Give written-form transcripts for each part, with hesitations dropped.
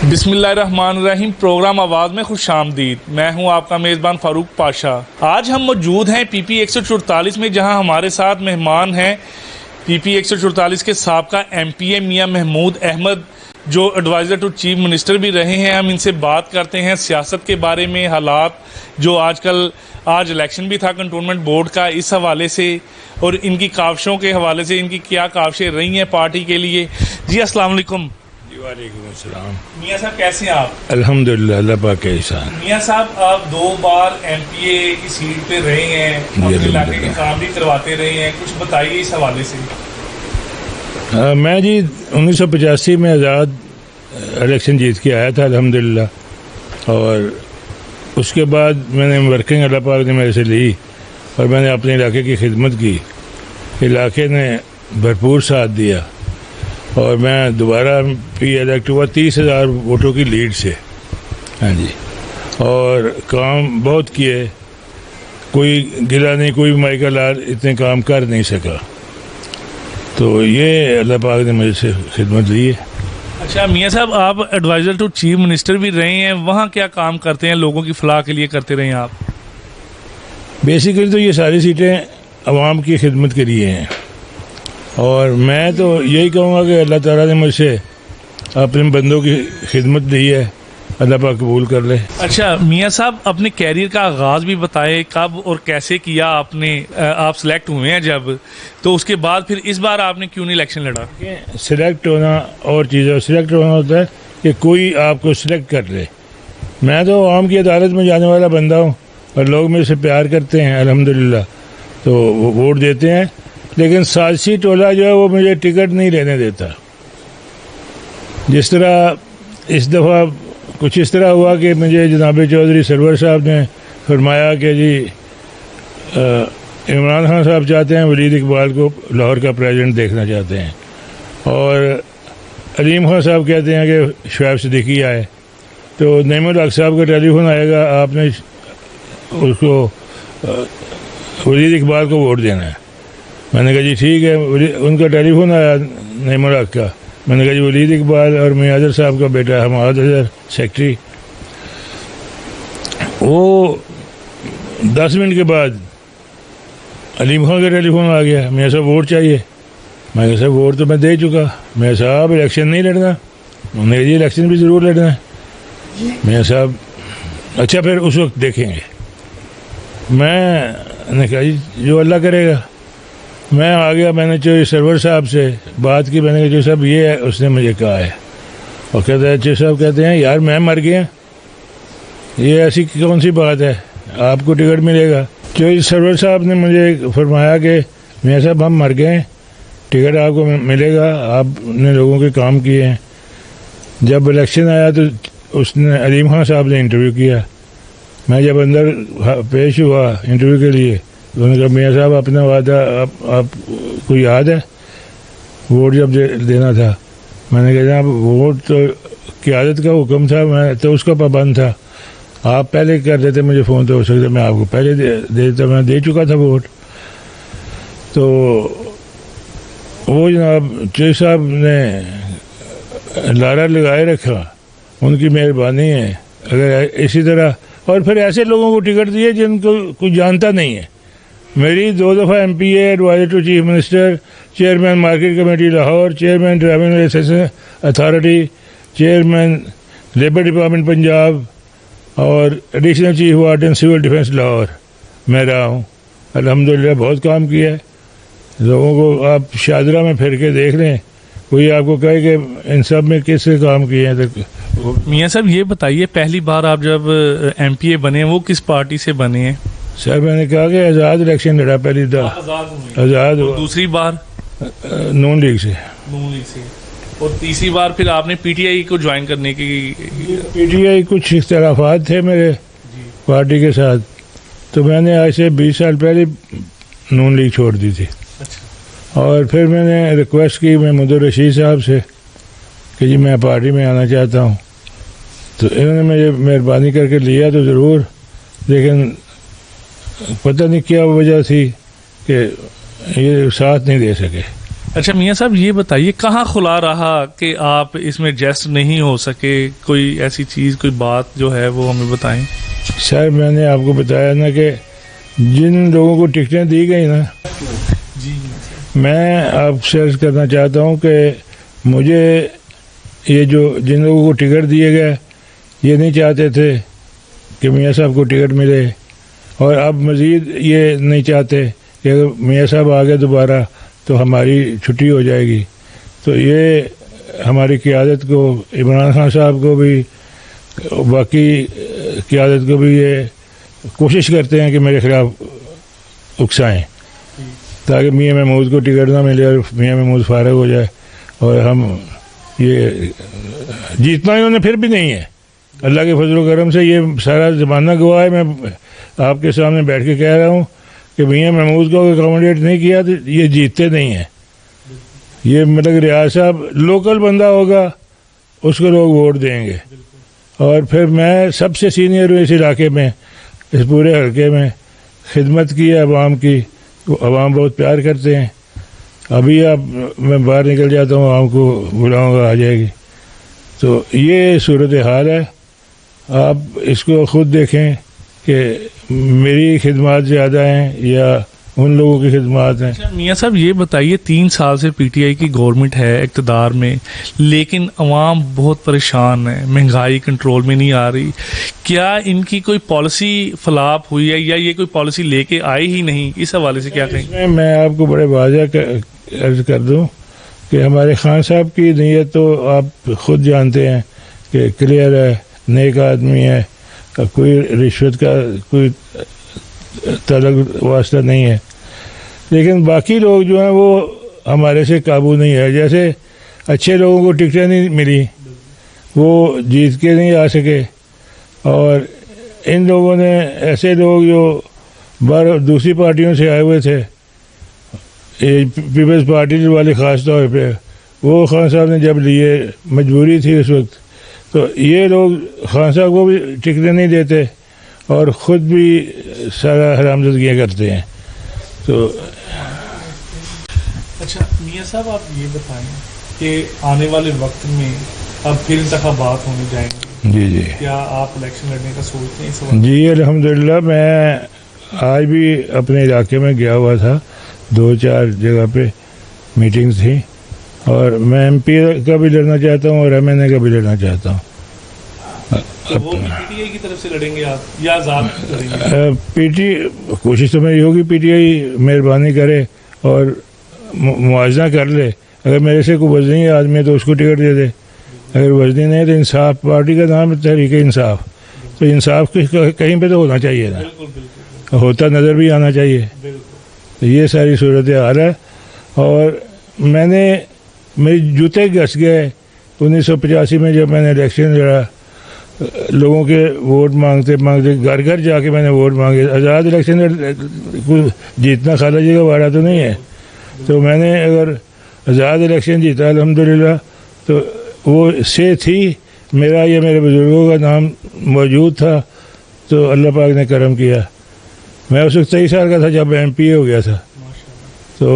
بسم اللہ الرحمن الرحیم، پروگرام آواز میں خوش آمدید۔ میں ہوں آپ کا میزبان فاروق پاشا۔ آج ہم موجود ہیں پی پی 144 میں، جہاں ہمارے ساتھ مہمان ہیں پی پی 144 کے سابقہ ایم پی اے میاں محمود احمد، جو ایڈوائزر ٹو چیف منسٹر بھی رہے ہیں۔ ہم ان سے بات کرتے ہیں سیاست کے بارے میں، حالات جو آج الیکشن بھی تھا کنٹونمنٹ بورڈ کا، اس حوالے سے، اور ان کی کاوشوں کے حوالے سے، ان کی کیا کاوشیں رہی ہیں پارٹی کے لیے۔ جی السلام علیکم۔ وعلیکم السلام۔ میاں صاحب کیسے ہیں آپ؟ الحمدللہ، اللہ پاک کا احسان۔ میاں صاحب آپ 2 بار ایم پی اے کی سیٹ پہ رہے ہیں، اپنے علاقے کے کام بھی کرواتے رہے ہیں، کچھ بتائیے اس حوالے سے۔ میں جی 1985 میں آزاد الیکشن جیت کے آیا تھا الحمدللہ، اور اس کے بعد میں نے ورکنگ اللہ پاک نے میرے سے لی، اور میں نے اپنے علاقے کی خدمت کی۔ علاقے نے بھرپور ساتھ دیا، اور میں دوبارہ الیکٹ ہوا 30,000 ووٹوں کی لیڈ سے۔ ہاں جی، اور کام بہت کیے، کوئی گلا نہیں، کوئی مائیکا لال اتنے کام کر نہیں سکا، تو یہ اللہ پاک نے مجھ سے خدمت لی ہے۔ اچھا میاں صاحب، آپ ایڈوائزر ٹو چیف منسٹر بھی رہے ہیں، وہاں کیا کام کرتے ہیں؟ لوگوں کی فلاح کے لیے کرتے رہے ہیں آپ؟ بیسیکلی تو یہ ساری سیٹیں عوام کی خدمت کے لیے ہیں، اور میں تو یہی کہوں گا کہ اللہ تعالیٰ نے مجھ سے اپنے بندوں کی خدمت دی ہے، اللہ پاک قبول کر لے۔ اچھا میاں صاحب، اپنے کیریئر کا آغاز بھی بتائے، کب اور کیسے کیا آپ نے؟ آپ سلیکٹ ہوئے ہیں جب، تو اس کے بعد پھر اس بار آپ نے کیوں نہیں الیکشن لڑا؟ سلیکٹ ہونا اور چیز ہے، سلیکٹ ہونا ہوتا ہے کہ کوئی آپ کو سلیکٹ کر لے۔ میں تو عوام کی عدالت میں جانے والا بندہ ہوں، اور لوگ میرے سے پیار کرتے ہیں الحمدللہ، تو وہ ووٹ دیتے ہیں، لیکن سازشی ٹولہ جو ہے وہ مجھے ٹکٹ نہیں لینے دیتا۔ جس طرح اس دفعہ کچھ اس طرح ہوا کہ مجھے جناب چودھری سرور صاحب نے فرمایا کہ جی عمران خان صاحب چاہتے ہیں ولید اقبال کو لاہور کا پریزیڈنٹ دیکھنا چاہتے ہیں، اور علیم خان صاحب کہتے ہیں کہ شعیب صدیقی آئے، تو نعیم الحق صاحب کا ٹیلی فون آئے گا، آپ نے اس کو ولید اقبال کو ووٹ دینا ہے۔ میں نے کہا جی ٹھیک ہے۔ ان کا ٹیلی فون آیا نعیم الحق کا، میں نے کہا جی ولید اقبال اور میاں اظہر صاحب کا بیٹا حماد اظہر سیکرٹری۔ وہ 10 منٹ کے بعد علیم خان کا ٹیلی فون آ گیا، میاں صاحب ووٹ چاہیے۔ میں کہا صاحب ووٹ تو میں دے چکا۔ میاں صاحب الیکشن نہیں لڑنا؟ انہوں نے کہا جی الیکشن بھی ضرور لڑنا ہے۔ میاں صاحب اچھا پھر اس وقت دیکھیں گے۔ میں نے کہا جی جو اللہ کرے گا۔ میں آ گیا، میں نے چودھری سرور صاحب سے بات کی، میں نے کہا چودھری صاحب یہ ہے، اس نے مجھے کہا ہے، اور کہتا ہے چودھری صاحب کہتے ہیں یار میں مر گیا، یہ ایسی کون سی بات ہے، آپ کو ٹکٹ ملے گا۔ چودھری سرور صاحب نے مجھے فرمایا کہ میاں صاحب ہم مر گئے ہیں، ٹکٹ آپ کو ملے گا، آپ نے لوگوں کے کام کیے ہیں۔ جب الیکشن آیا تو اس نے علیم خان صاحب نے انٹرویو کیا، میں جب اندر پیش ہوا انٹرویو کے لیے، انہوں نے کہا میاں صاحب اپنا وعدہ آپ کو یاد ہے ووٹ جب دینا تھا؟ میں نے کہا جناب ووٹ تو قیادت کا حکم تھا، میں تو اس کا پابند تھا، آپ پہلے کر دیتے مجھے فون، تو ہو سکتا میں آپ کو پہلے دے دیتا، میں دے چکا تھا ووٹ۔ تو وہ جناب چودھری صاحب نے لارا لگائے رکھا، ان کی مہربانی ہے۔ اگر اسی طرح، اور پھر ایسے لوگوں کو ٹکٹ دیے جن کو کوئی جانتا نہیں ہے۔ میری 2 دفعہ M P A, adviser to chief minister, chairman market committee Lahore, chairman driving licence authority, chairman labour department Punjab, اور additional chief warden civil defence Lahore میں رہا ہوں۔ الحمدللہ بہت کام کیا ہے۔ لوگوں کو آپ شاہدرہ میں پھر کے دیکھ لیں، کوئی آپ کو کہے کہ ان سب میں کس سے کام کیے ہیں۔ میاں صاحب یہ بتائیے، پہلی بار آپ جب ایم پی اے بنے وہ کس پارٹی سے بنے ہیں؟ سر میں نے کہا کہ آزاد الیکشن لڑا، پہلی آزاد ہوا۔ دوسری بار نون لیگ سے۔ اور تیسری بار پھر آپ نے پی ٹی آئی کو جوائن کرنے کی؟ پی ٹی آئی کچھ اختلافات تھے میرے پارٹی کے ساتھ، تو میں نے آج سے 20 سال پہلے نون لیگ چھوڑ دی تھی۔ اور پھر میں نے ریکویسٹ کی محمود الرشید صاحب سے کہ جی میں پارٹی میں آنا چاہتا ہوں، تو انہوں نے مجھے مہربانی کر کے لیا تو ضرور، لیکن پتہ نہیں کیا وجہ تھی کہ یہ ساتھ نہیں دے سکے۔ اچھا میاں صاحب یہ بتائیے کہاں کھلا رہا کہ آپ اس میں ایڈجسٹ نہیں ہو سکے؟ کوئی ایسی چیز کوئی بات جو ہے وہ ہمیں بتائیں. سر میں نے آپ کو بتایا نا کہ جن لوگوں کو ٹکٹیں دی گئی نا، جی میں آپ سے عرض کرنا چاہتا ہوں کہ مجھے یہ جو جن لوگوں کو ٹکٹ دیے گئے یہ نہیں چاہتے تھے کہ میاں صاحب کو ٹکٹ ملے، اور اب مزید یہ نہیں چاہتے کہ اگر میاں صاحب آ گئے دوبارہ تو ہماری چھٹی ہو جائے گی. تو یہ ہماری قیادت کو، عمران خان صاحب کو بھی، باقی قیادت کو بھی یہ کوشش کرتے ہیں کہ میرے خلاف اکسائیں تاکہ میاں محمود کو ٹکٹ نہ ملے اور میاں محمود فارغ ہو جائے. اور ہم یہ جیتنا انہوں نے پھر بھی نہیں ہے، اللہ کے فضل و کرم سے یہ سارا زمانہ گواہ ہے. میں آپ کے سامنے بیٹھ کے کہہ رہا ہوں کہ میاں محمود کو اکاموڈیٹ نہیں کیا تو یہ جیتتے نہیں ہیں. یہ مطلب ریاض صاحب لوکل بندہ ہوگا اس کو لوگ ووٹ دیں گے، اور پھر میں سب سے سینئر ہوں اس علاقے میں، اس پورے حلقے میں خدمت کی ہے عوام کی. عوام بہت پیار کرتے ہیں. ابھی آپ میں باہر نکل جاتا ہوں، عوام کو بلاؤں گا آ جائے گی. تو یہ صورت حال ہے. آپ اس کو خود دیکھیں کہ میری خدمات زیادہ ہیں یا ان لوگوں کی خدمات ہیں. میاں صاحب یہ بتائیے 3 سال سے پی ٹی آئی کی گورنمنٹ ہے اقتدار میں، لیکن عوام بہت پریشان ہے، مہنگائی کنٹرول میں نہیں آ رہی. کیا ان کی کوئی پالیسی فلاپ ہوئی ہے یا یہ کوئی پالیسی لے کے آئی ہی نہیں؟ اس حوالے سے کیا کہیں؟ میں آپ کو بڑے واضح عرض کر دوں کہ ہمارے خان صاحب کی نیت تو آپ خود جانتے ہیں کہ کلیئر ہے، نیک آدمی ہے، کوئی رشوت کا کوئی تعلق واسطہ نہیں ہے. لیکن باقی لوگ جو ہیں وہ ہمارے سے قابو نہیں ہے. جیسے اچھے لوگوں کو ٹکٹیں نہیں ملی، وہ جیت کے نہیں آ سکے، اور ان لوگوں نے ایسے لوگ جو دوسری پارٹیوں سے آئے ہوئے تھے، پیپلز پارٹی والے خاص طور پہ، وہ خان صاحب نے جب لیے، مجبوری تھی اس وقت، تو یہ لوگ خان صاحب کو بھی ٹکٹیں نہیں دیتے اور خود بھی سارا حرامزادگیاں کرتے ہیں. تو اچھا میاں صاحب آپ یہ بتائیں کہ آنے والے وقت میں اب پھر انتخابات ہونے جائیں گے، جی کیا آپ الیکشن لڑنے کا سوچتے ہیں اس وقت؟ جی الحمدللہ. میں آج بھی اپنے علاقے میں گیا ہوا تھا، 2-4 جگہ پہ میٹنگز تھیں، اور میں ایم پی کا بھی لڑنا چاہتا ہوں اور ایم این اے کا بھی لڑنا چاہتا ہوں. تو وہ بھی پی ٹی آئی کی طرف سے لڑیں گے آپ یا آزاد لڑیں گے؟ کوشش تو میری ہوگی پی ٹی آئی مہربانی کرے اور موازنہ کر لے. اگر میرے سے کوئی وزنی آدمی ہے تو اس کو ٹکٹ دے دے، اگر وزنی نہیں ہے تو انصاف، پارٹی کا نام ہے تحریک انصاف، تو انصاف کہیں پہ تو ہونا چاہیے نا، ہوتا نظر بھی آنا چاہیے. یہ ساری صورت حال ہے. اور میں نے میری جوتے گھس گئے 1985 میں جب میں نے الیکشن لڑا، لوگوں کے ووٹ مانگتے گھر گھر جا کے میں نے ووٹ مانگے. آزاد الیکشن جیتنا خالہ جی کا وعدہ تو نہیں ہے، تو میں نے اگر آزاد الیکشن جیتا الحمدللہ تو وہ سے تھی میرا یا میرے بزرگوں کا نام موجود تھا، تو اللہ پاک نے کرم کیا. میں اس وقت 23 سال کا تھا جب میں ایم پی اے ہو گیا تھا. تو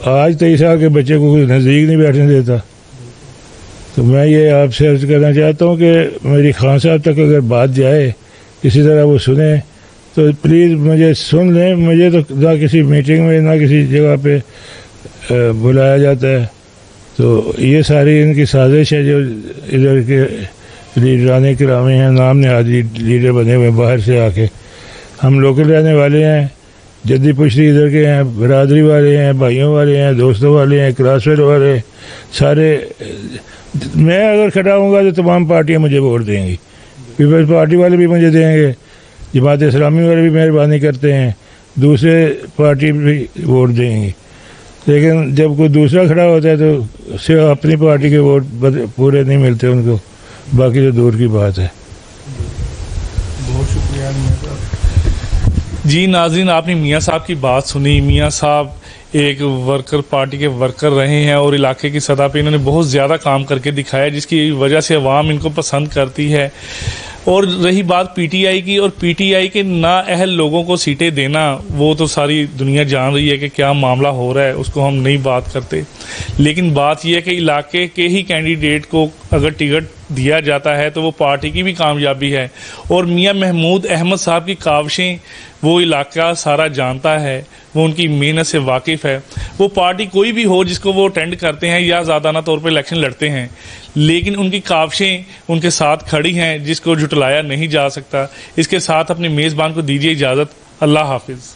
آج 23 سال کے بچے کو کوئی نزدیک نہیں بیٹھنے دیتا. تو میں یہ آپ سے عرض کرنا چاہتا ہوں کہ میری خان صاحب تک اگر بات جائے، کسی طرح وہ سنیں تو پلیز مجھے سن لیں. مجھے تو نہ کسی میٹنگ میں نہ کسی جگہ پہ بلایا جاتا ہے. تو یہ ساری ان کی سازش ہے جو ادھر کے لیڈران کرامی ہیں، نام نہادی لیڈر بنے ہوئے باہر سے آ کے. ہم لوکل رہنے والے ہیں، جدی پشتی ادھر کے ہیں، برادری والے ہیں، بھائیوں والے ہیں، دوستوں والے ہیں، کلاس فیل والے سارے. میں اگر کھڑا ہوں گا تو تمام پارٹیاں مجھے ووٹ دیں گی. پیپلز پارٹی والے بھی مجھے دیں گے، جماعت اسلامی والے بھی مہربانی کرتے ہیں، دوسرے پارٹی بھی ووٹ دیں گی. لیکن جب کوئی دوسرا کھڑا ہوتا ہے تو صرف اپنی پارٹی کے ووٹ پورے نہیں ملتے ان کو، باقی تو دور کی بات ہے. بہت شکریہ میاں صاحب. جی ناظرین، آپ نے میاں صاحب کی بات سنی. میاں صاحب ایک ورکر پارٹی کے ورکر رہے ہیں اور علاقے کی سطح پہ انہوں نے بہت زیادہ کام کر کے دکھایا، جس کی وجہ سے عوام ان کو پسند کرتی ہے. اور رہی بات پی ٹی آئی کی، اور پی ٹی آئی کے نااہل لوگوں کو سیٹیں دینا، وہ تو ساری دنیا جان رہی ہے کہ کیا معاملہ ہو رہا ہے، اس کو ہم نہیں بات کرتے. لیکن بات یہ ہے کہ علاقے کے ہی کینڈیڈیٹ کو اگر ٹکٹ دیا جاتا ہے تو وہ پارٹی کی بھی کامیابی ہے. اور میاں محمود احمد صاحب کی کاوشیں وہ علاقہ سارا جانتا ہے، وہ ان کی محنت سے واقف ہے. وہ پارٹی کوئی بھی ہو جس کو وہ اٹینڈ کرتے ہیں یا زیادہ طور پہ الیکشن لڑتے ہیں، لیکن ان کی کاوشیں ان کے ساتھ کھڑی ہیں جس کو جھٹلایا نہیں جا سکتا. اس کے ساتھ اپنے میزبان کو دیجیے اجازت. اللہ حافظ.